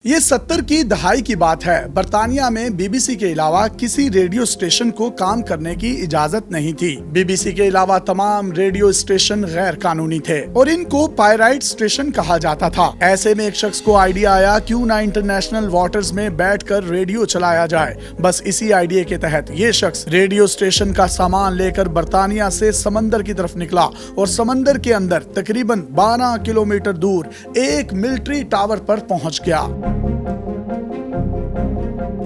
یہ 70 کی دہائی کی بات ہے۔ برطانیہ میں بی بی سی کے علاوہ کسی ریڈیو اسٹیشن کو کام کرنے کی اجازت نہیں تھی۔ بی بی سی کے علاوہ تمام ریڈیو اسٹیشن غیر قانونی تھے اور ان کو پائرائٹ اسٹیشن کہا جاتا تھا۔ ایسے میں ایک شخص کو آئیڈیا آیا کیوں نہ انٹرنیشنل واٹرز میں بیٹھ کر ریڈیو چلایا جائے۔ بس اسی آئیڈیا کے تحت یہ شخص ریڈیو اسٹیشن کا سامان لے کر برطانیہ سے سمندر کی طرف نکلا اور سمندر کے اندر تقریباً 12 کلومیٹر دور ایک ملٹری ٹاور پر پہنچ گیا۔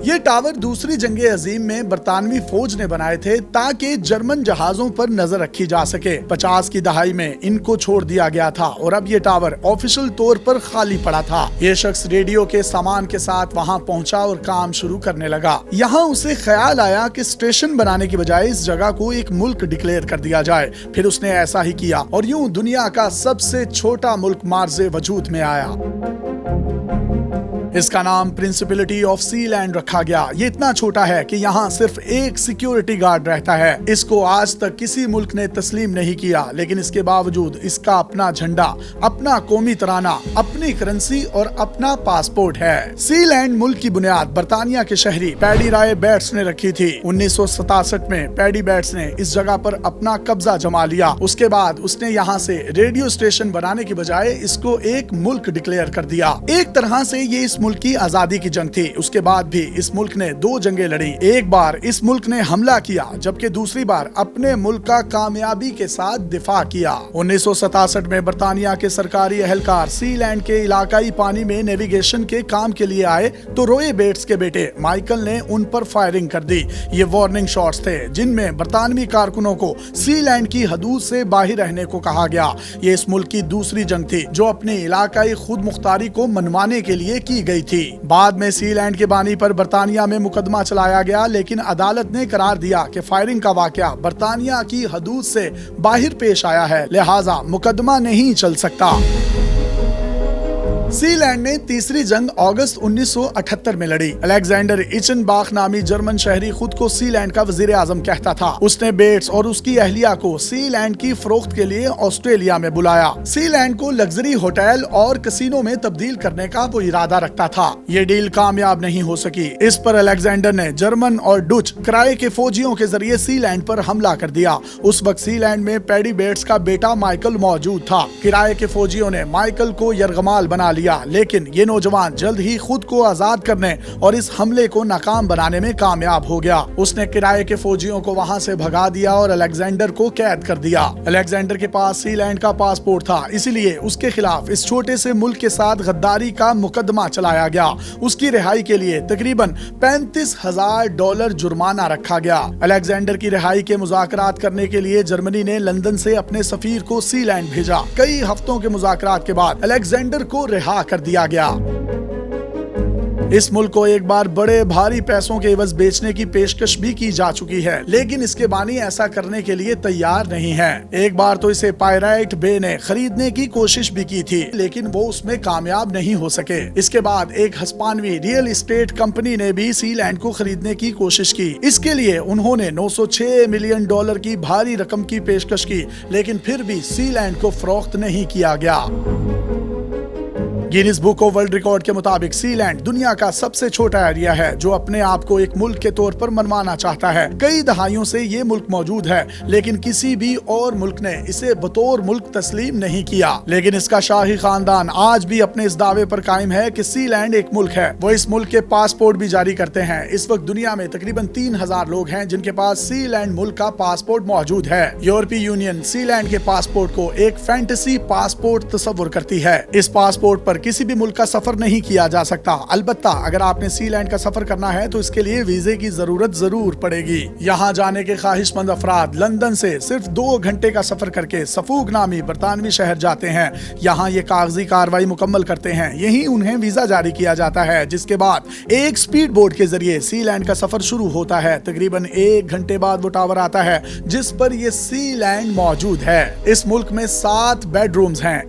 یہ ٹاور دوسری جنگ عظیم میں برطانوی فوج نے بنائے تھے تاکہ جرمن جہازوں پر نظر رکھی جا سکے۔ 50 کی دہائی میں ان کو چھوڑ دیا گیا تھا اور اب یہ ٹاور آفیشل طور پر خالی پڑا تھا۔ یہ شخص ریڈیو کے سامان کے ساتھ وہاں پہنچا اور کام شروع کرنے لگا۔ یہاں اسے خیال آیا کہ اسٹیشن بنانے کی بجائے اس جگہ کو ایک ملک ڈکلیئر کر دیا جائے۔ پھر اس نے ایسا ہی کیا اور یوں دنیا کا سب سے چھوٹا ملک مارز وجود میں آیا۔ اس کا نام پرنسپلٹی آف سی لینڈ رکھا گیا۔ یہ اتنا چھوٹا ہے کہ یہاں صرف ایک سیکیورٹی گارڈ رہتا ہے۔ اس کو آج تک کسی ملک نے تسلیم نہیں کیا، لیکن اس کے باوجود اس کا اپنا جھنڈا، اپنا قومی ترانہ، اپنی کرنسی اور اپنا پاسپورٹ ہے۔ سی لینڈ ملک کی بنیاد برطانیہ کے شہری پیڈی رائے بیٹس نے رکھی تھی۔ 1967 میں پیڈی بیٹس نے اس جگہ پر اپنا قبضہ جما لیا۔ اس کے بعد اس نے یہاں سے ریڈیو اسٹیشن بنانے کی بجائے اس کو ایک ملک ڈکلیئر کر دیا۔ ایک طرح سے یہ اس ملک کی آزادی کی جنگ تھی۔ اس کے بعد بھی اس ملک نے 2 جنگیں لڑی۔ ایک بار اس ملک نے حملہ کیا جبکہ دوسری بار اپنے ملک کا کامیابی کے ساتھ دفاع کیا۔ 1967 میں برطانیہ کے سرکاری اہلکار سی لینڈ کے علاقائی پانی میں نیویگیشن کے کام کے لیے آئے تو روئے بیٹس کے بیٹے مائیکل نے ان پر فائرنگ کر دی۔ یہ وارننگ شاٹس تھے جن میں برطانوی کارکنوں کو سی لینڈ کی حدود سے باہر رہنے کو کہا گیا۔ یہ اس ملک کی دوسری جنگ تھی جو اپنی علاقائی خود مختاری کو منوانے کے لیے کی گئی تھی۔ بعد میں سی لینڈ کے بانی پر برطانیہ میں مقدمہ چلایا گیا، لیکن عدالت نے قرار دیا کہ فائرنگ کا واقعہ برطانیہ کی حدود سے باہر پیش آیا ہے، لہٰذا مقدمہ نہیں چل سکتا۔ سی لینڈ نے تیسری جنگ اگست 1978 میں لڑی۔ الیگزینڈر ایچنباخ نامی جرمن شہری خود کو سی لینڈ کا وزیر اعظم کہتا تھا۔ اس نے بیٹس اور اس کی اہلیہ کو سی لینڈ کی فروخت کے لیے آسٹریلیا میں بلایا۔ سی لینڈ کو لگژری ہوٹل اور کسینو میں تبدیل کرنے کا وہ ارادہ رکھتا تھا۔ یہ ڈیل کامیاب نہیں ہو سکی۔ اس پر الیگزینڈر نے جرمن اور ڈچ کرائے کے فوجیوں کے ذریعے سی لینڈ پر حملہ کر دیا۔ اس وقت سی لینڈ میں پیڈی بیٹس کا بیٹا مائیکل موجود تھا۔ کرائے کے فوجیوں نے مائیکل کو یرغمال بنا لیا، لیکن یہ نوجوان جلد ہی خود کو آزاد کرنے اور اس حملے کو ناکام بنانے میں کامیاب ہو گیا۔ اس نے کرائے کے فوجیوں کو وہاں سے بھگا دیا اور الیگزینڈر کو قید کر دیا۔ الیگزینڈر کے پاس سی لینڈ کا پاسپورٹ تھا، اسی لیے اس کے خلاف اس چھوٹے سے ملک کے ساتھ غداری کا مقدمہ چلایا گیا۔ اس کی رہائی کے لیے تقریباً $35,000 جرمانہ رکھا گیا۔ الیگزینڈر کی رہائی کے مذاکرات کرنے کے لیے جرمنی نے لندن سے اپنے سفیر کو سی لینڈ بھیجا۔ کئی ہفتوں کے مذاکرات کے بعد الیگزینڈر کو رہا کر دیا گیا۔ اس ملک کو ایک بار بڑے بھاری پیسوں کے عوض بیچنے کی پیشکش بھی کی جا چکی ہے، لیکن اس کے بانی ایسا کرنے کے لیے تیار نہیں ہے۔ ایک بار تو اسے پائرائٹ بے نے خریدنے کی کوشش بھی کی تھی، لیکن وہ اس میں کامیاب نہیں ہو سکے۔ اس کے بعد ایک ہسپانوی ریئل اسٹیٹ کمپنی نے بھی سی لینڈ کو خریدنے کی کوشش کی۔ اس کے لیے انہوں نے $906 ملین کی بھاری رقم کی پیشکش کی، لیکن پھر بھی سی لینڈ کو فروخت نہیں کیا گیا۔ Guinness book of world record کے مطابق سی لینڈ دنیا کا سب سے چھوٹا ایریا ہے جو اپنے آپ کو ایک ملک کے طور پر منوانا چاہتا ہے۔ کئی دہائیوں سے یہ ملک موجود ہے، لیکن کسی بھی اور ملک نے اسے بطور ملک تسلیم نہیں کیا۔ لیکن اس کا شاہی خاندان آج بھی اپنے اس دعوے پر قائم ہے کہ سی لینڈ ایک ملک ہے۔ وہ اس ملک کے پاسپورٹ بھی جاری کرتے ہیں۔ اس وقت دنیا میں تقریباً 3000 لوگ ہیں جن کے پاس سی لینڈ ملک کا پاسپورٹ موجود ہے۔ یورپی یونین سی لینڈ کے پاسپورٹ کو ایک فینٹیسی پاسپورٹ تصور کرتی ہے۔ اس پاسپورٹ پر کسی بھی ملک کا سفر نہیں کیا جا سکتا، البتہ اگر آپ نے سی لینڈ کا سفر کرنا ہے تو اس کے لیے ویزے کی ضرورت ضرور پڑے گی۔ یہاں جانے کے خواہش مند افراد لندن سے صرف 2 گھنٹے کا سفر کر کے سفوگ نامی برطانوی شہر جاتے ہیں۔ یہاں یہ کاغذی کاروائی مکمل کرتے ہیں، یہیں انہیں ویزا جاری کیا جاتا ہے، جس کے بعد ایک سپیڈ بوٹ کے ذریعے سی لینڈ کا سفر شروع ہوتا ہے۔ تقریباً 1 گھنٹے بعد وہ ٹاور آتا ہے جس پر یہ سی لینڈ موجود ہے۔ اس ملک میں 7 بیڈ رومز ہیں،